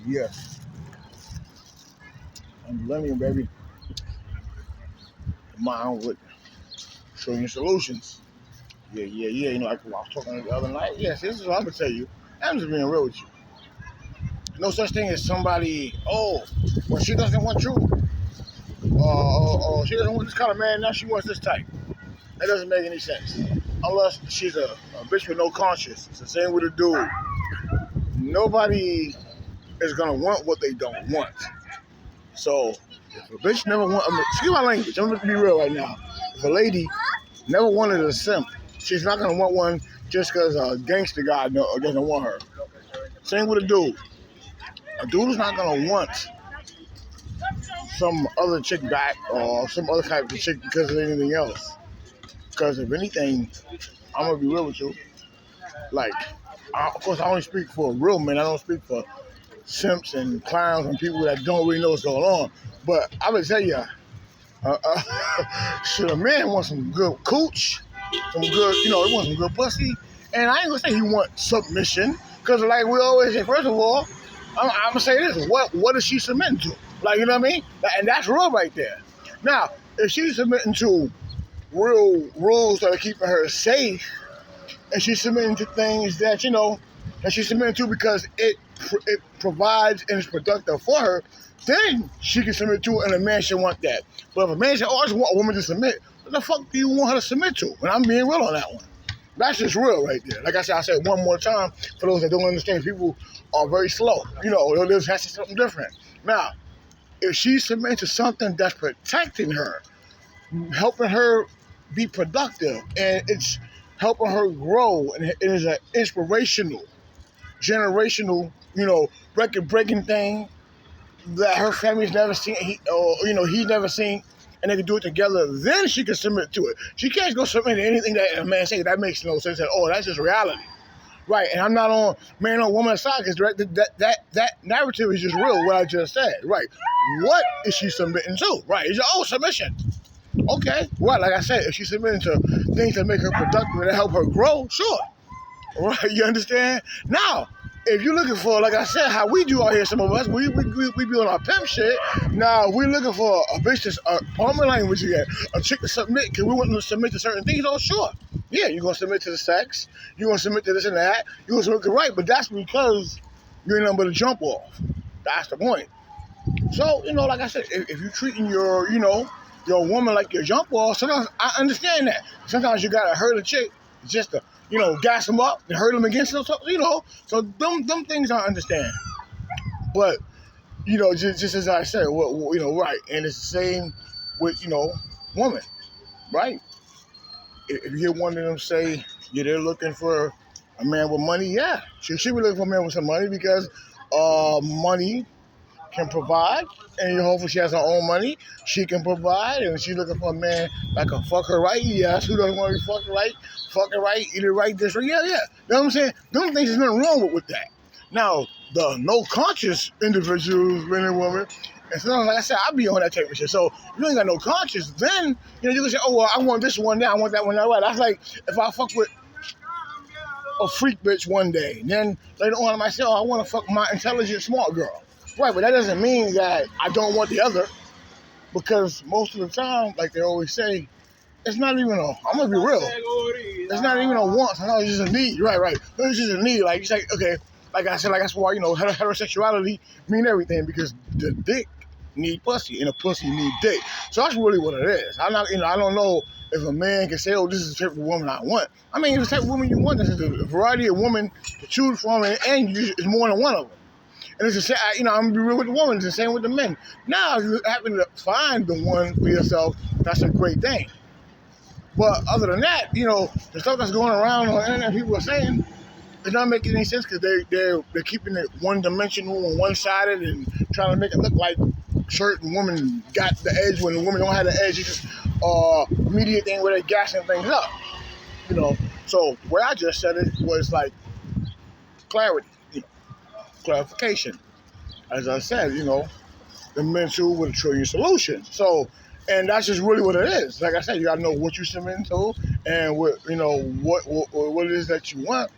Yeah, I'm millennium, baby. Mine with trillion solutions. Yeah. You know, like I was talking the other night. Yes, this is what I'm gonna tell you. I'm just being real with you. No such thing as somebody. Oh, well, she doesn't want you. She doesn't want this kind of man. Now she wants this type. That doesn't make any sense. Unless she's a bitch with no conscience. It's the same with a dude. Nobody is gonna want what they don't want. So if a bitch never want, excuse my language. I'm gonna be real right now. If a lady never wanted a simp, she's not gonna want one just because a gangster guy doesn't want her. Same with a dude. A dude is not gonna want some other chick back or some other type of chick because of anything else. Because if anything, I'm gonna be real with you. Like, of course, I only speak for real men. I don't speak for simps and clowns and people that don't really know what's going on. But I would tell you, should a man want some good cooch, some good, he wants some good pussy, and I ain't gonna say he wants submission, because like we always say, first of all, I'm gonna say this: what is she submitting to? Like, you know what I mean? And that's real right there. Now, if she's submitting to real rules that are keeping her safe, and she's submitting to things that that she's submitting to because it provides and is productive for her, then she can submit to it, and a man should want that. But if a man says, "Oh, I just want a woman to submit," what the fuck do you want her to submit to? And I'm being real on that one. That's just real right there. Like I said one more time for those that don't understand. People are very slow. They'll just have to say something different. Now, if she's submitting to something that's protecting her, helping her be productive, and it's helping her grow, and it is an inspirational, generational, breaking thing that her family's never seen, he's never seen, and they can do it together, then she can submit to it. She can't go submit to anything that a man says. That makes no sense at all. That's just reality. Right, and I'm not on man or woman side, because that narrative is just real, what I just said. Right, what is she submitting to? Right, it's submission. Okay, well, like I said, if she's submitting to things that make her productive and that help her grow, sure. Right, you understand? Now, if you're looking for, like I said, how we do out here, some of us, we be on our pimp shit. Now, we're looking for a bitch that's, pardon my language again, a chick to submit, because we want to submit to certain things. Oh, sure. Yeah, you're going to submit to the sex. You're going to submit to this and that. You're going to submit to right, but that's because you ain't nothing but a jump off. That's the point. So, like I said, if you're treating your woman like your jump off, sometimes I understand that. Sometimes you got to hurt a chick just to, gas them up and hurt them against them, So them things I understand. But, just as I said, right. And it's the same with, woman, right? If you hear one of them say, yeah, they're looking for a man with money, yeah. She be looking for a man with some money, because money can provide, and hopefully she has her own money. She can provide, and she's looking for a man that can fuck her right. Yes, who doesn't want to be fucked right? Fuck it right, eat it right, this right. Yeah. You know what I'm saying? Don't think there's nothing wrong with that. Now, the no conscious individuals, men and women, and so like I said, I be on that type of shit. So if you ain't got no conscience, then you can say, oh well, I want this one now, I want that one now. Right? That's like if I fuck with a freak bitch one day, and then later on I might say, oh, I want to fuck my intelligent smart girl. Right, but that doesn't mean that I don't want the other, because most of the time, like they always say, it's not even I'm going to be real, it's not even a want, it's just a need, right, it's just a need, like, it's like, okay, like I said, like that's why, heterosexuality mean everything, because the dick need pussy, and a pussy need dick, so that's really what it is. I don't know if a man can say, oh, this is the type of woman I want. I mean, if the type of woman you want, this is a variety of women to choose from, and it's more than one of them. And it's the same, I'm gonna be real with the woman. It's the same with the men. Now, if you happen to find the one for yourself, that's a great thing. But other than that, the stuff that's going around on the internet, people are saying, it's not making any sense, because they're keeping it one-dimensional and one-sided and trying to make it look like certain women got the edge when the women don't have the edge. It's just media thing where they're gassing things up. So the way I just said it was like clarity. Clarification. As I said, the mental with a trillion solutions. So, and that's just really what it is. Like I said, you gotta know what you're submitting to, and what it is that you want.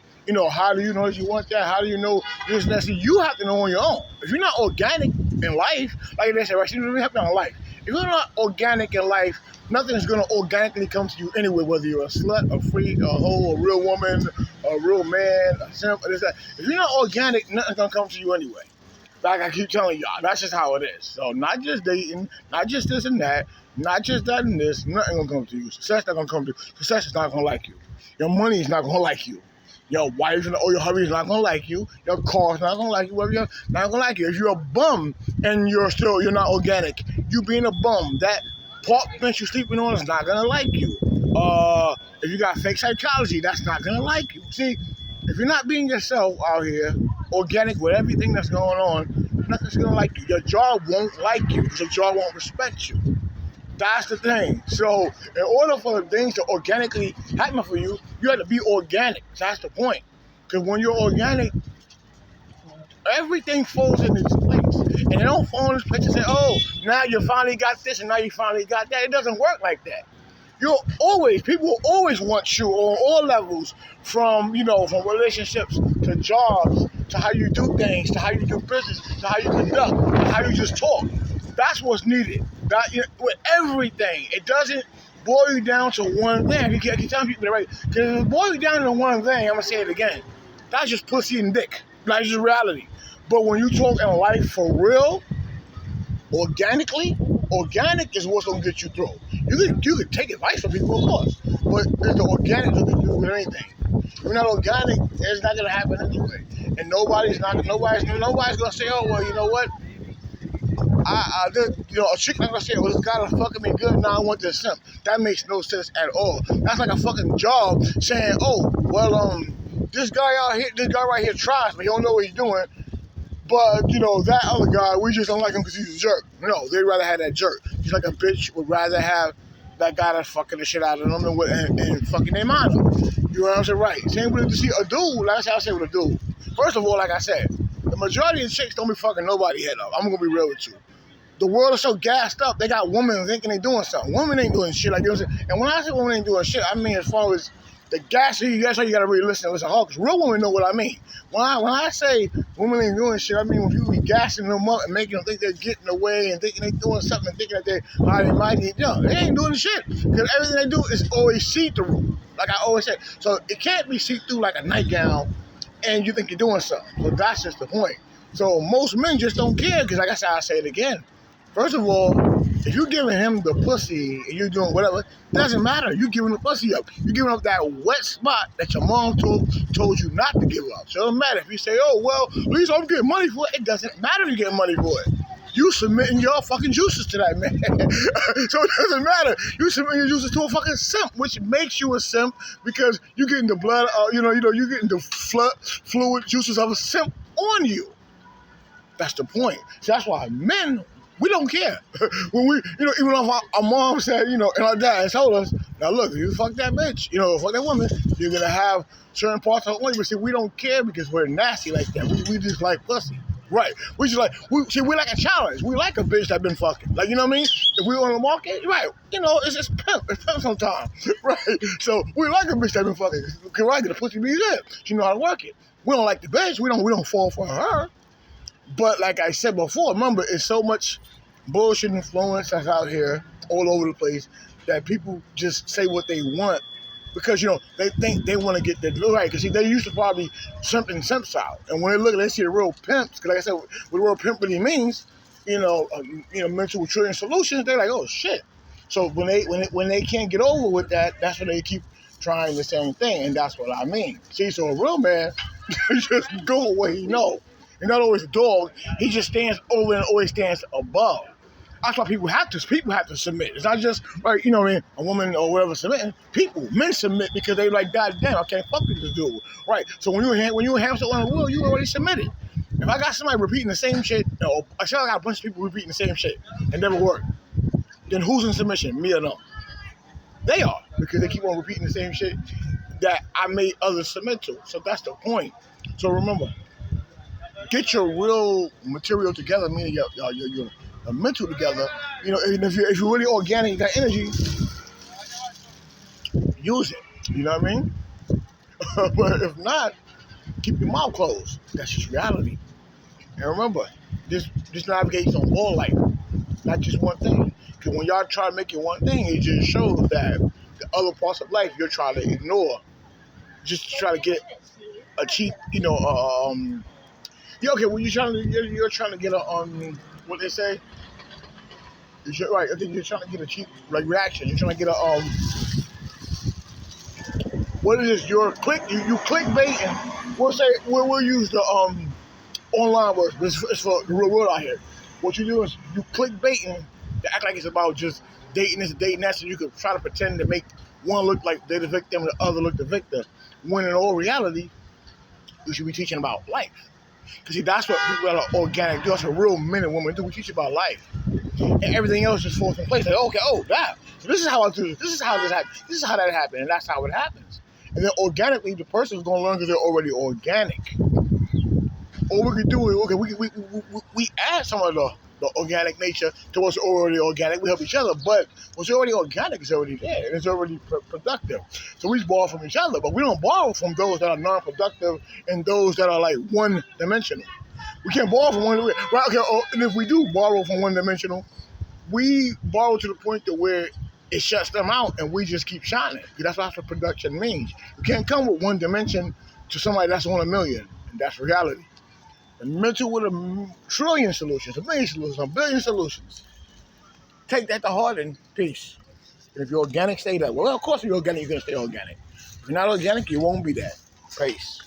How do you know that you want that? How do you know this and that? See, you have to know on your own. If you're not organic in life, like they say, right? See, we have to in life. If you're not organic in life, nothing is going to organically come to you anyway, whether you're a slut, a freak, a hoe, a real woman, a real man, a simp, this, that. If you're not organic, nothing's going to come to you anyway. Like I keep telling y'all, that's just how it is. So not just dating, not just this and that, not just that and this, nothing going to come to you. Success not going to come to you. Success is not going to like you. Your money is not going to like you. Your wife or your hubby is not gonna like you. Your car's not gonna like you. Whatever, you're not gonna like you. If you're a bum and you're not organic, you being a bum, that park bench you're sleeping on is not gonna like you. If you got fake psychology, that's not gonna like you. See, if you're not being yourself out here, organic with everything that's going on, nothing's gonna like you. Your job won't like you because your job won't respect you. That's the thing. So in order for things to organically happen for you, you have to be organic. That's the point. Because when you're organic, everything falls in its place. And it don't fall in its place and say, oh, now you finally got this and now you finally got that. It doesn't work like that. People will always want you on all levels, from relationships to jobs, to how you do things, to how you do business, to how you conduct, to how you just talk. That's what's needed. With everything, it doesn't boil you down to one thing. You keep telling people that, right? Because if it boils you down to one thing, I'm gonna say it again. That's just pussy and dick. That's just reality. But when you talk in life for real, organically, organic is what's gonna get you through. You could take advice from people, of course, but it's the organic that can do with anything. If you're not organic, it's not gonna happen anyway. And nobody's gonna say, oh well, you know what? A chick not gonna say, well, this guy is fucking me good, now I want this simp. That makes no sense at all. That's like a fucking job saying, oh, well, this guy right here tries, but he don't know what he's doing. But, that other guy, we just don't like him because he's a jerk. No, they'd rather have that jerk. Just like a bitch would rather have that guy that's fucking the shit out of them and fucking their mind up. You know what I'm saying? Right. Same with a dude, like I said with a dude. First of all, like I said, the majority of chicks don't be fucking nobody head up. I'm going to be real with you. The world is so gassed up, they got women thinking they doing something. Women ain't doing shit, like you know what I'm saying? And when I say women ain't doing shit, I mean as far as the gas, that's why you gotta really listen hard, because real women know what I mean. When I say women ain't doing shit, I mean when you be gassing them up and making them think they're getting away and thinking they doing something and thinking that they might need, they ain't doing shit. Because everything they do is always see-through, like I always say. So it can't be see-through like a nightgown and you think you're doing something. So that's just the point. So most men just don't care, because like I said, I'll say it again. First of all, if you're giving him the pussy and you're doing whatever, it doesn't matter. You're giving the pussy up. You're giving up that wet spot that your mom told you not to give up. So it doesn't matter if you say, oh, well, at least I'm getting money for it. It doesn't matter if you're getting money for it. You submitting your fucking juices to that man. So it doesn't matter. You submitting your juices to a fucking simp, which makes you a simp because you're getting the blood, you're getting the fluid juices of a simp on you. That's the point. So that's why men, we don't care. When we, even if our mom said, and our dad told us, now look, if you fuck that bitch, fuck that woman, you're going to have certain parts of it. But see, we don't care because we're nasty like that. We just like pussy. Right. We just like, we like a challenge. We like a bitch that been fucking. Like, you know what I mean? If we on the market, right, it's just pimp. It's pimp sometimes. Right. So we like a bitch that been fucking. Because I get a pussy be good. She know how to work it. We don't like the bitch. We don't fall for her. But like I said before, remember, it's so much bullshit influence that's out here all over the place that people just say what they want because, they think they want to get the right. Because they used to probably something simps out. And when they look, they see the real pimps. Because like I said, what the real pimp really means, mental trillion solutions, they're like, oh, shit. So when they can't get over with that, that's when they keep trying the same thing. And that's what I mean. See, so a real man just go where he knows. He's not always a dog. He just stands over and always stands above. That's why people have to submit. It's not just, right, a woman or whatever submitting. Men submit because they like, God damn, I can't fuck with this dude. Right. So when you a hamster on the wheel, you already submitted. If I got somebody repeating the same shit, I got a bunch of people repeating the same shit and never work, then who's in submission? Me or them? They are, because they keep on repeating the same shit that I made others submit to. So that's the point. So remember, get your real material together, meaning your mental together. And if you're really organic, you got energy, use it. You know what I mean? But if not, keep your mouth closed. That's just reality. And remember, this navigates on all life, not just one thing. Because when y'all try to make it one thing, it just shows that the other parts of life you're trying to ignore, just to try to get a cheap, yeah, okay. Well, you're trying to get a what they say. Right, I think you're trying to get a cheap like reaction. You're trying to get a what is this? You're you clickbaiting. We'll use the online words, but it's for the real world out here. What you do is you clickbaiting to act like it's about just dating this and dating that, so you could try to pretend to make one look like they're the victim and the other look the victim. When in all reality, you should be teaching about life. Because see, that's what people that are organic do. That's what real men and women do. We teach about life. And everything else just falls in place. Like, okay, that. So this is how I do this. This is how this happens. This is how that happened. And that's how it happens. And then organically, the person's going to learn because they're already organic. All we can do is, okay, we add some of the organic nature to what's already organic. We help each other, but what's already organic is already there, and it's already productive. So we borrow from each other, but we don't borrow from those that are non-productive and those that are like one-dimensional. We can't borrow from one, right? Okay, and if we do borrow from one-dimensional, we borrow to the point to where it shuts them out, and we just keep shining. That's what production means. You can't come with one dimension to somebody that's on a million, and that's reality. The mental with a trillion solutions, a million solutions, a billion solutions. Take that to heart and peace. And if you're organic, stay that way. Well, of course, if you're organic, you're going to stay organic. If you're not organic, you won't be that. Peace.